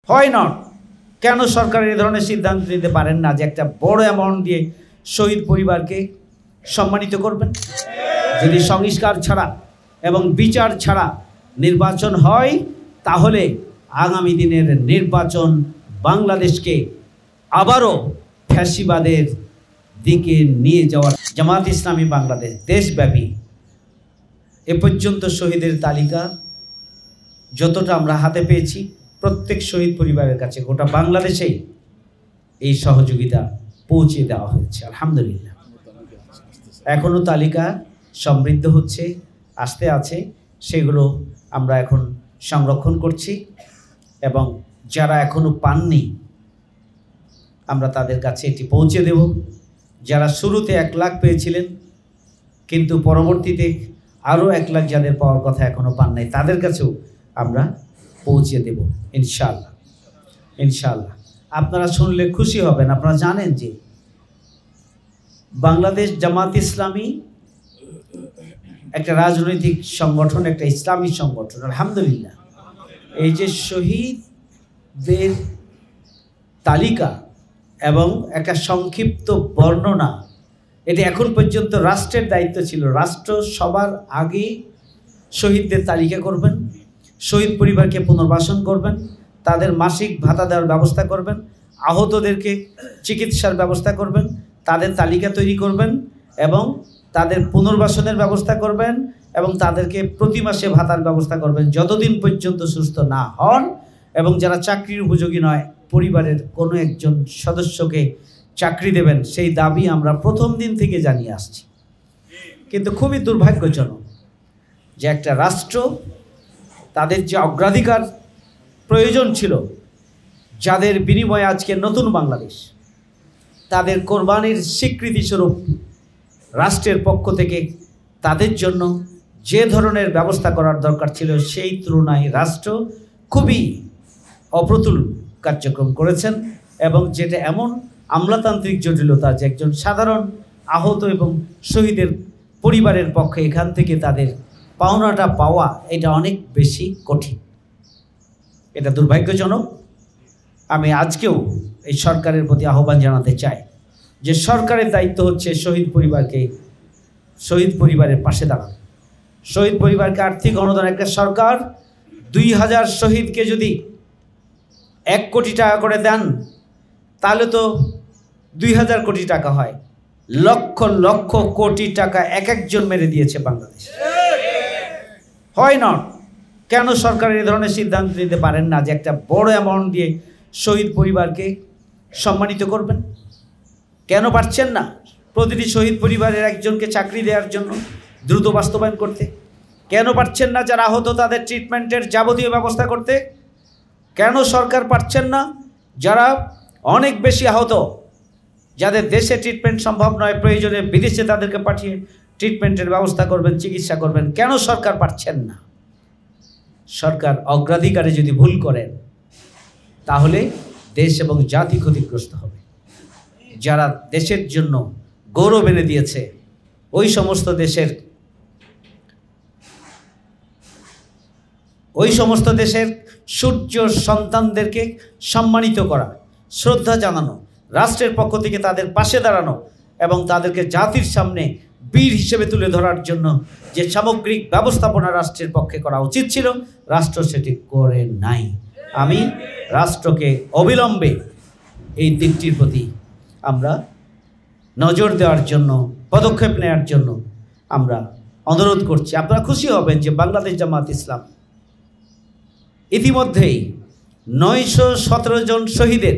হয় না কেন সরকার এই ধরনের সিদ্ধান্ত নিতে পারেন না যে একটা বড় অ্যামাউন্ট দিয়ে শহীদ পরিবারকে সম্মানিত করবেন? যদি সংস্কার ছাড়া এবং বিচার ছাড়া নির্বাচন হয়, তাহলে আগামী দিনের নির্বাচন বাংলাদেশকে আবারও ফ্যাসিবাদের দিকে নিয়ে যাওয়ার। জামাত ইসলামী বাংলাদেশ দেশব্যাপী এ পর্যন্ত শহীদের তালিকা যতটা আমরা হাতে পেয়েছি, প্রত্যেক শহীদ পরিবারের কাছে গোটা বাংলাদেশেই এই সহযোগিতা পৌঁছে দেওয়া হয়েছে। আলহামদুলিল্লাহ। এখনও তালিকা সমৃদ্ধ হচ্ছে, আসতে আছে, সেগুলো আমরা এখন সংরক্ষণ করছি এবং যারা এখনও পাননি আমরা তাদের কাছে এটি পৌঁছে দেব। যারা শুরুতে 1 লাখ পেয়েছিলেন কিন্তু পরবর্তীতে আরও 1 লাখ যাদের পাওয়ার কথা এখনও পান নাই, তাদের কাছেও আমরা পৌঁছে দেব ইনশাআল্লাহ। ইনশাআল্লাহ আপনারা শুনলে খুশি হবেন। আপনারা জানেন যে বাংলাদেশ জামাত ইসলামী একটা রাজনৈতিক সংগঠন, একটা ইসলামী সংগঠন। আলহামদুলিল্লাহ, এই যে শহীদদের তালিকা এবং একটা সংক্ষিপ্ত বর্ণনা, এটি এখন পর্যন্ত রাষ্ট্রের দায়িত্ব ছিল। রাষ্ট্র সবার আগে শহীদদের তালিকা করবেন, শহীদ পরিবারকে পুনর্বাসন করবেন, তাদের মাসিক ভাতা দেওয়ার ব্যবস্থা করবেন, আহতদেরকে চিকিৎসার ব্যবস্থা করবেন, তাদের তালিকা তৈরি করবেন এবং তাদের পুনর্বাসনের ব্যবস্থা করবেন এবং তাদেরকে প্রতি মাসে ভাতার ব্যবস্থা করবেন যতদিন পর্যন্ত সুস্থ না হন। এবং যারা চাকরির উপযোগী নয়, পরিবারের কোনো একজন সদস্যকে চাকরি দেবেন, সেই দাবি আমরা প্রথম দিন থেকে জানিয়ে আসছি। কিন্তু খুবই দুর্ভাগ্যজনক যে একটা রাষ্ট্র তাদের যে অগ্রাধিকার প্রয়োজন ছিল, যাদের বিনিময়ে আজকে নতুন বাংলাদেশ, তাদের কোরবানির স্বীকৃতিস্বরূপ রাষ্ট্রের পক্ষ থেকে তাদের জন্য যে ধরনের ব্যবস্থা করার দরকার ছিল, সেই তুলনায় রাষ্ট্র খুবই অপ্রতুল কার্যক্রম করেছেন। এবং যেটা এমন আমলাতান্ত্রিক জটিলতা যে একজন সাধারণ আহত এবং শহীদের পরিবারের পক্ষে এখান থেকে তাদের পাওনাটা পাওয়া, এটা অনেক বেশি কঠিন। এটা দুর্ভাগ্যজনক। আমি আজকেও এই সরকারের প্রতি আহ্বান জানাতে চাই যে সরকারের দায়িত্ব হচ্ছে শহীদ পরিবারের পাশে দাঁড়ানো, শহীদ পরিবারকে আর্থিক অনুদান। একটা সরকার 2000 শহীদকে যদি 1 কোটি টাকা করে দেন, তাহলে তো 2000 কোটি টাকা হয়। লক্ষ লক্ষ কোটি টাকা এক একজন মেরে দিয়েছে বাংলাদেশ। হয় না কেন সরকার এই ধরনের সিদ্ধান্ত নিতে পারেন না যে একটা বড় অ্যামাউন্ট দিয়ে শহীদ পরিবারকে সম্মানিত করবেন? কেন পারছেন না প্রতিটি শহীদ পরিবারের একজনকে চাকরি দেওয়ার জন্য দ্রুত বাস্তবায়ন করতে? কেন পারছেন না যারা আহত তাদের ট্রিটমেন্টের যাবতীয় ব্যবস্থা করতে? কেন সরকার পারছেন না যারা অনেক বেশি আহত, যাদের দেশে ট্রিটমেন্ট সম্ভব নয়, প্রয়োজনে বিদেশে তাদেরকে পাঠিয়ে ট্রিটমেন্টের ব্যবস্থা করবেন, চিকিৎসা করবেন? কেন সরকার পারছেন না? সরকার অগ্রাধিকারে যদি ভুল করেন তাহলে দেশ এবং জাতি ক্ষতিগ্রস্ত হবে। যারা দেশের জন্য গৌরব এনে দিয়েছে, ওই সমস্ত দেশের সূর্য সন্তানদেরকে সম্মানিত করা, শ্রদ্ধা জানানো, রাষ্ট্রের পক্ষ থেকে তাদের পাশে দাঁড়ানো এবং তাদেরকে জাতির সামনে বীর হিসেবে তুলে ধরার জন্য যে সামগ্রিক ব্যবস্থাপনা রাষ্ট্রের পক্ষে করা উচিত ছিল, রাষ্ট্র সেটি করে নাই। আমি রাষ্ট্রকে অবিলম্বে এই দিকটির প্রতি আমরা নজর দেওয়ার জন্য, পদক্ষেপ নেওয়ার জন্য আমরা অনুরোধ করছি। আপনারা খুশি হবেন যে বাংলাদেশ জামাত ইসলাম ইতিমধ্যেই 917 জন শহীদের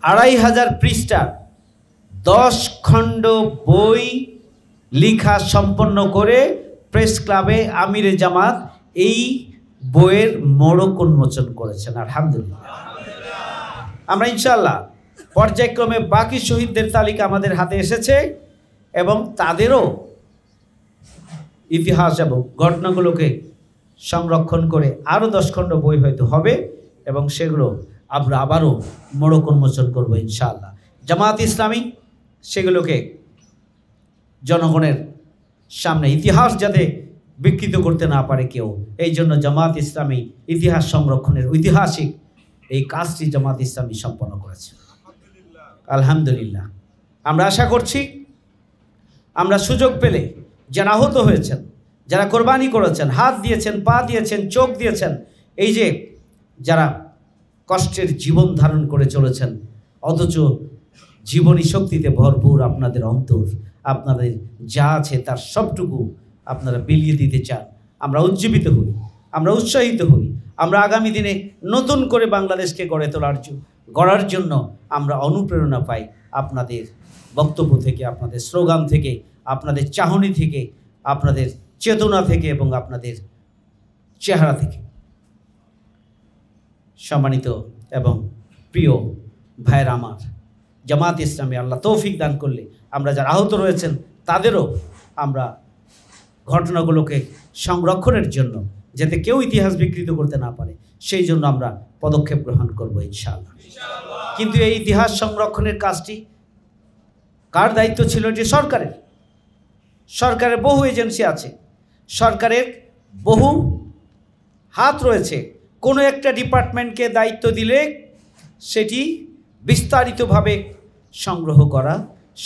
2500 পৃষ্ঠার 10 খণ্ড বই লিখা সম্পন্ন করে প্রেস ক্লাবে আমিরে জামাত এই বইয়ের মোড়ক উন্মোচন করেছেন। আলহামদুলিল্লাহ। আমরা ইনশাআল্লাহ পর্যায়ক্রমে বাকি শহীদদের তালিকা আমাদের হাতে এসেছে এবং তাদেরও ইতিহাস এবং ঘটনাগুলোকে সংরক্ষণ করে আরও 10 খণ্ড বই হয়তো হবে এবং সেগুলো আমরা আবারও মোড়ক উন্মোচন করবো ইনশাআল্লাহ। জামাত ইসলামী সেগুলোকে জনগণের সামনে ইতিহাস যাতে বিকৃত করতে না পারে কেউ, এই জন্য জামাত ইসলামী ইতিহাস সংরক্ষণের ঐতিহাসিক এই কাজটি জামাত ইসলামী সম্পন্ন করেছে। আলহামদুলিল্লাহ। আমরা আশা করছি আমরা সুযোগ পেলে যারা আহত হয়েছেন, যারা কোরবানি করেছেন, হাত দিয়েছেন, পা দিয়েছেন, চোখ দিয়েছেন, এই যে যারা কষ্টের জীবন ধারণ করে চলেছেন অথচ জীবনী শক্তিতে ভরপুর আপনাদের অন্তর, আপনাদের যা আছে তার সবটুকু আপনারা বিলিয়ে দিতে চান, আমরা উজ্জীবিত হই, আমরা উৎসাহিত হই, আমরা আগামী দিনে নতুন করে বাংলাদেশকে গড়ার জন্য আমরা অনুপ্রেরণা পাই আপনাদের বক্তব্য থেকে, আপনাদের স্লোগান থেকে, আপনাদের চাহনি থেকে, আপনাদের চেতনা থেকে এবং আপনাদের চেহারা থেকে। সম্মানিত এবং প্রিয় ভাইয়ের আমার, জামাত ইসলামী আল্লাহ তৌফিক দান করলে আমরা যারা আহত রয়েছেন তাদেরও আমরা ঘটনাগুলোকে সংরক্ষণের জন্য যাতে কেউ ইতিহাস বিকৃত করতে না পারে সেই জন্য আমরা পদক্ষেপ গ্রহণ করব ইনশাআল্লাহ। কিন্তু এই ইতিহাস সংরক্ষণের কাজটি কার দায়িত্ব ছিল? যে সরকারের বহু এজেন্সি আছে, সরকারের বহু হাত রয়েছে। কোনো একটা ডিপার্টমেন্টকে দায়িত্ব দিলে সেটি বিস্তারিতভাবে সংগ্রহ করা,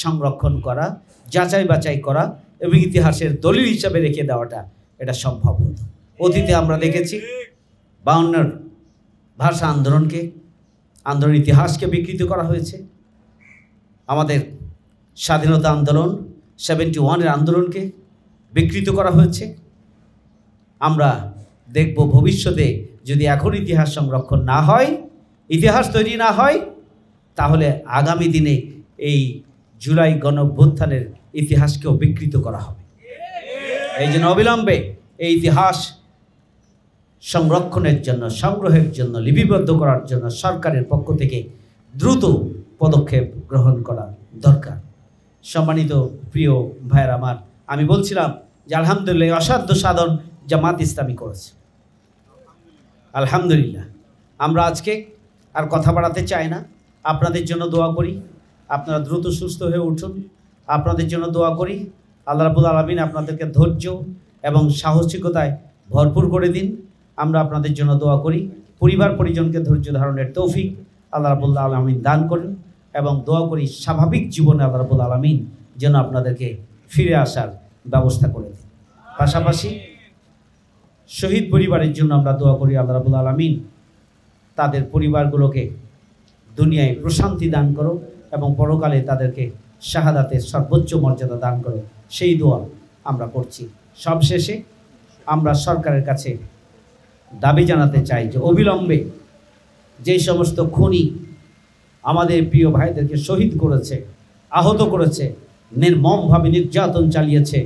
সংরক্ষণ করা, যাচাই বাছাই করা এবং ইতিহাসের দলিল হিসাবে রেখে দেওয়াটা এটা সম্ভব হতো। অতীতে আমরা দেখেছি 52 ভাষা আন্দোলন ইতিহাসকে বিকৃত করা হয়েছে। আমাদের স্বাধীনতা আন্দোলন 71-এর আন্দোলনকে বিকৃত করা হয়েছে। আমরা দেখব ভবিষ্যতে যদি এখন ইতিহাস সংরক্ষণ না হয়, ইতিহাস তৈরি না হয়, তাহলে আগামী দিনে এই জুলাই গণঅভ্যুত্থানের ইতিহাসকেও বিকৃত করা হবে। এই জন্য অবিলম্বে এই ইতিহাস সংরক্ষণের জন্য, সংগ্রহের জন্য, লিপিবদ্ধ করার জন্য সরকারের পক্ষ থেকে দ্রুত পদক্ষেপ গ্রহণ করা দরকার। সম্মানিত প্রিয় ভাইয়ের আমার, আমি বলছিলাম যে আলহামদুলিল্লাহ অসাধ্য সাধন জামাত ইসলামী করেছে। আলহামদুলিল্লাহ। আমরা আজকে আর কথা বাড়াতে চাই না, আপনাদের জন্য দোয়া করি আপনারা দ্রুত সুস্থ হয়ে উঠুন। আপনাদের জন্য দোয়া করি আল্লাহ রাব্বুল আলামিন আপনাদেরকে ধৈর্য এবং সাহসিকতায় ভরপুর করে দিন। আমরা আপনাদের জন্য দোয়া করি পরিবার পরিজনকে ধৈর্য ধারণের তৌফিক আল্লাহ রাব্বুল আলামিন দান করেন এবং দোয়া করি স্বাভাবিক জীবনে আল্লাহ রাব্বুল আলামিন যেন আপনাদেরকে ফিরে আসার ব্যবস্থা করে দিন। পাশাপাশি শহীদ পরিবারের জন্য আমরা দোয়া করি আল্লাহ রাব্বুল আলামিন তাদের পরিবারগুলোকে দুনিয়ায় প্রশান্তি দান করো এবং পরকালে তাদেরকে শাহাদাতের সর্বোচ্চ মর্যাদা দান করো, সেই দোয়া আমরা করছি। সবশেষে আমরা সরকারের কাছে দাবি জানাতে চাই যে অবিলম্বে যে সমস্ত খুনি আমাদের প্রিয় ভাইদেরকে শহীদ করেছে, আহত করেছে, নির্মমভাবে নির্যাতন চালিয়েছে,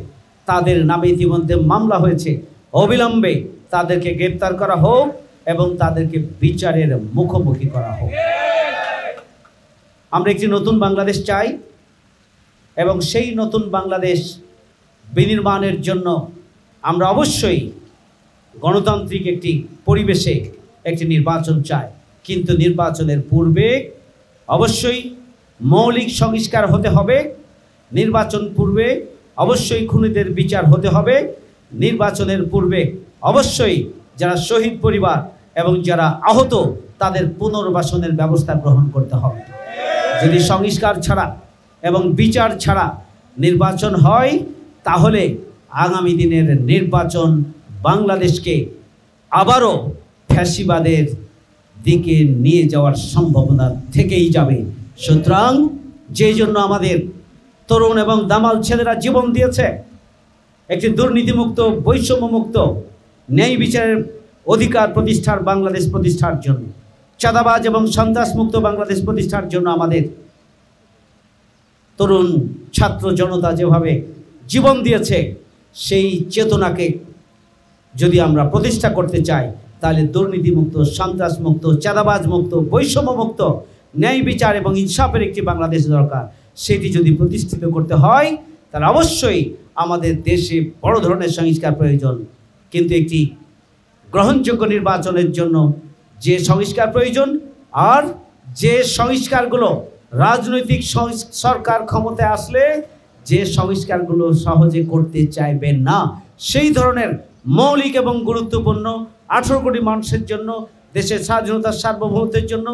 তাদের নামে ইতিমধ্যে মামলা হয়েছে, অবিলম্বে তাদেরকে গ্রেপ্তার করা হোক এবং তাদেরকে বিচারের মুখোমুখি করা হোক। আমরা একটি নতুন বাংলাদেশ চাই এবং সেই নতুন বাংলাদেশ বিনির্মাণের জন্য আমরা অবশ্যই গণতান্ত্রিক একটি পরিবেশে একটি নির্বাচন চাই, কিন্তু নির্বাচনের পূর্বে অবশ্যই মৌলিক সংস্কার হতে হবে। নির্বাচন পূর্বে অবশ্যই খুনিদের বিচার হতে হবে। নির্বাচনের পূর্বে অবশ্যই যারা শহীদ পরিবার এবং যারা আহত তাদের পুনর্বাসনের ব্যবস্থা গ্রহণ করতে হবে। যদি সংস্কার ছাড়া এবং বিচার ছাড়া নির্বাচন হয় তাহলে আগামী দিনের নির্বাচন বাংলাদেশকে আবারও ফ্যাসিবাদের দিকে নিয়ে যাওয়ার সম্ভাবনা থেকেই যাবে। সুতরাং যেই জন্য আমাদের তরুণ এবং দামাল ছেলেরা জীবন দিয়েছে একটি দুর্নীতিমুক্ত, বৈষম্যমুক্ত, ন্যায় বিচারের অধিকার প্রতিষ্ঠার বাংলাদেশ প্রতিষ্ঠার জন্য, চাঁদাবাজ এবং সন্ত্রাসমুক্ত বাংলাদেশ প্রতিষ্ঠার জন্য আমাদের তরুণ ছাত্র জনতা যেভাবে জীবন দিয়েছে, সেই চেতনাকে যদি আমরা প্রতিষ্ঠা করতে চাই তাহলে দুর্নীতিমুক্ত, সন্ত্রাসমুক্ত, চাঁদাবাজ মুক্ত, বৈষম্যমুক্ত, ন্যায় বিচার এবং ইনসাফের একটি বাংলাদেশ দরকার। সেটি যদি প্রতিষ্ঠিত করতে হয় তাহলে অবশ্যই আমাদের দেশে বড় ধরনের সংস্কার প্রয়োজন। কিন্তু একটি গ্রহণযোগ্য নির্বাচনের জন্য যে সংস্কার প্রয়োজন আর যে সংস্কারগুলো রাজনৈতিক সরকার ক্ষমতায় আসলে যে সংস্কারগুলো সহজে করতে চাইবে না, সেই ধরনের মৌলিক এবং গুরুত্বপূর্ণ 18 কোটি মানুষের জন্য দেশের স্বাধীনতার সার্বভৌমত্বের জন্য,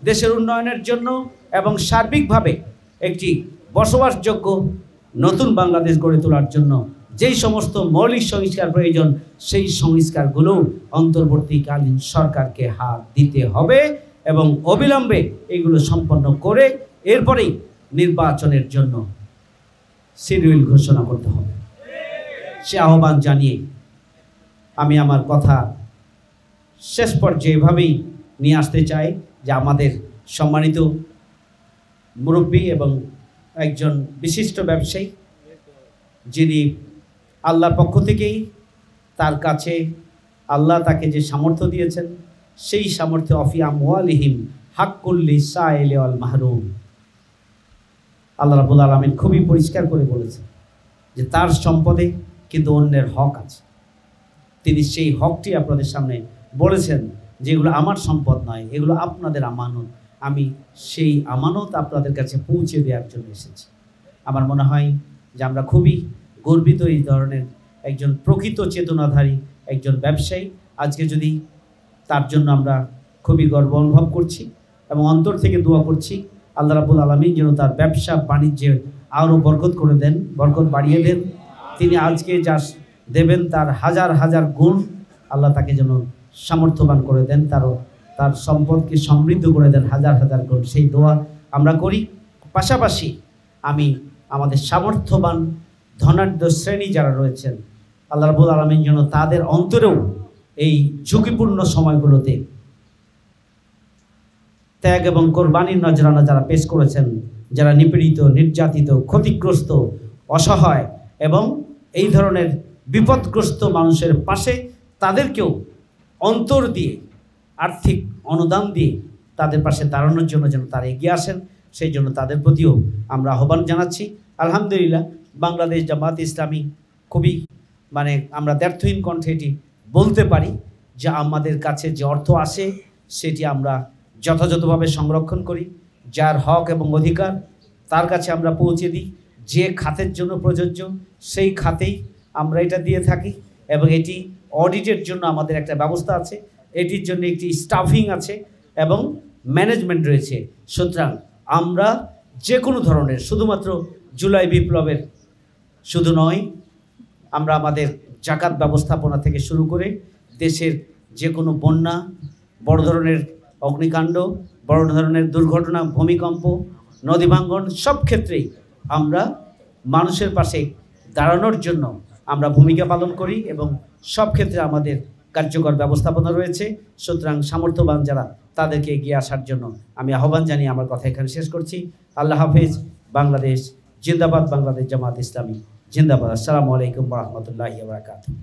দেশের উন্নয়নের জন্য এবং সার্বিকভাবে একটি বসবাসযোগ্য নতুন বাংলাদেশ গড়ে তোলার জন্য যেই সমস্ত মৌলিক সংস্কার প্রয়োজন, সেই সংস্কারগুলো অন্তর্বর্তীকালীন সরকারকে হাত দিতে হবে এবং অবিলম্বে এগুলো সম্পন্ন করে এরপরেই নির্বাচনের জন্য শিডিউল ঘোষণা করতে হবে। সে আহ্বান জানিয়ে আমি আমার কথা শেষ পর্যায়ে এভাবেই নিয়ে আসতে চাই যে আমাদের সম্মানিত মুরব্বী এবং একজন বিশিষ্ট ব্যবসায়ী, যিনি আল্লাহর পক্ষ থেকেই তার কাছে আল্লাহ তাকে যে সামর্থ্য দিয়েছেন, সেই সামর্থ্য অফি আমওয়ালিহিম হাক্কুল লিসাইল ওয়াল মাহরুম, আল্লাহ রাব্বুল আলামিন খুবই পরিষ্কার করে বলেছেন যে তার সম্পদে কিন্তু অন্যের হক আছে। তিনি সেই হকটি আপনাদের সামনে বলেছেন, যেগুলো আমার সম্পদ নয়, এগুলো আপনাদের আমানত, আমি সেই আমানত আপনাদের কাছে পৌঁছে দেওয়ার জন্য এসেছি। আমার মনে হয় যে আমরা খুবই গর্বিত এই ধরনের একজন প্রকৃত চেতনাধারী একজন ব্যবসায়ী। আজকে যদি তার জন্য আমরা খুবই গর্ব অনুভব করছি এবং অন্তর থেকে দোয়া করছি আল্লাহ রাব্বুল আলামিন যেন তার ব্যবসা বাণিজ্যে আরও বরকত করে দেন, বরকত বাড়িয়ে দেন। তিনি আজকে যা দেবেন তার হাজার হাজার গুণ আল্লাহ তাকে যেন সামর্থ্যবান করে দেন, তার সম্পদকে সমৃদ্ধ করে দেন হাজার হাজার গুণ, সেই দোয়া আমরা করি। পাশাপাশি আমি আমাদের সামর্থ্যবান ধনাঢ্য শ্রেণী যারা রয়েছেন, আল্লাহ রাব্বুল আলামিন যেন তাদের অন্তরেও এই ঝুঁকিপূর্ণ সময়গুলোতে ত্যাগ এবং কোরবানির নজরানা যারা পেশ করেছেন, যারা নিপীড়িত, নির্যাতিত, ক্ষতিগ্রস্ত, অসহায় এবং এই ধরনের বিপদগ্রস্ত মানুষের পাশে তাদেরকেও অন্তর দিয়ে আর্থিক অনুদান দিয়ে তাদের পাশে দাঁড়ানোর জন্য যেন তারা এগিয়ে আসেন, সেই জন্য তাদের প্রতিও আমরা আহ্বান জানাচ্ছি। আলহামদুলিল্লাহ, বাংলাদেশ জামাত ইসলামী খুবই আমরা দ্ব্যর্থহীন কণ্ঠে এটি বলতে পারি যে আমাদের কাছে যে অর্থ আসে সেটি আমরা যথাযথভাবে সংরক্ষণ করি, যার হক এবং অধিকার তার কাছে আমরা পৌঁছে দিই, যে খাতের জন্য প্রযোজ্য সেই খাতেই আমরা এটা দিয়ে থাকি এবং এটি অডিটের জন্য আমাদের একটা ব্যবস্থা আছে, এটির জন্য একটি স্টাফিং আছে এবং ম্যানেজমেন্ট রয়েছে। সুতরাং আমরা যে কোনো ধরনের, শুধুমাত্র জুলাই বিপ্লবের শুধু নয়, আমরা আমাদের জাকাত ব্যবস্থাপনা থেকে শুরু করে দেশের যে কোনো বন্যা, বড় ধরনের অগ্নিকাণ্ড, বড় ধরনের দুর্ঘটনা, ভূমিকম্প, নদী ভাঙ্গন, সব ক্ষেত্রেই আমরা মানুষের পাশে দাঁড়ানোর জন্য আমরা ভূমিকা পালন করি এবং সব ক্ষেত্রে আমাদের কার্যকর ব্যবস্থাপনা রয়েছে। সুতরাং সামর্থ্যবান যারা তাদেরকে এগিয়ে আসার জন্য আমি আহ্বান জানিয়ে আমার কথা এখানে শেষ করছি। আল্লাহ হাফেজ। বাংলাদেশ জিন্দাবাদ, বাংলাদেশ জামাত ইসলামী জিন্দাবাদ। আসসালামু আলাইকুম ওয়া রাহমাতুল্লাহি ওয়া বারাকাতুহু।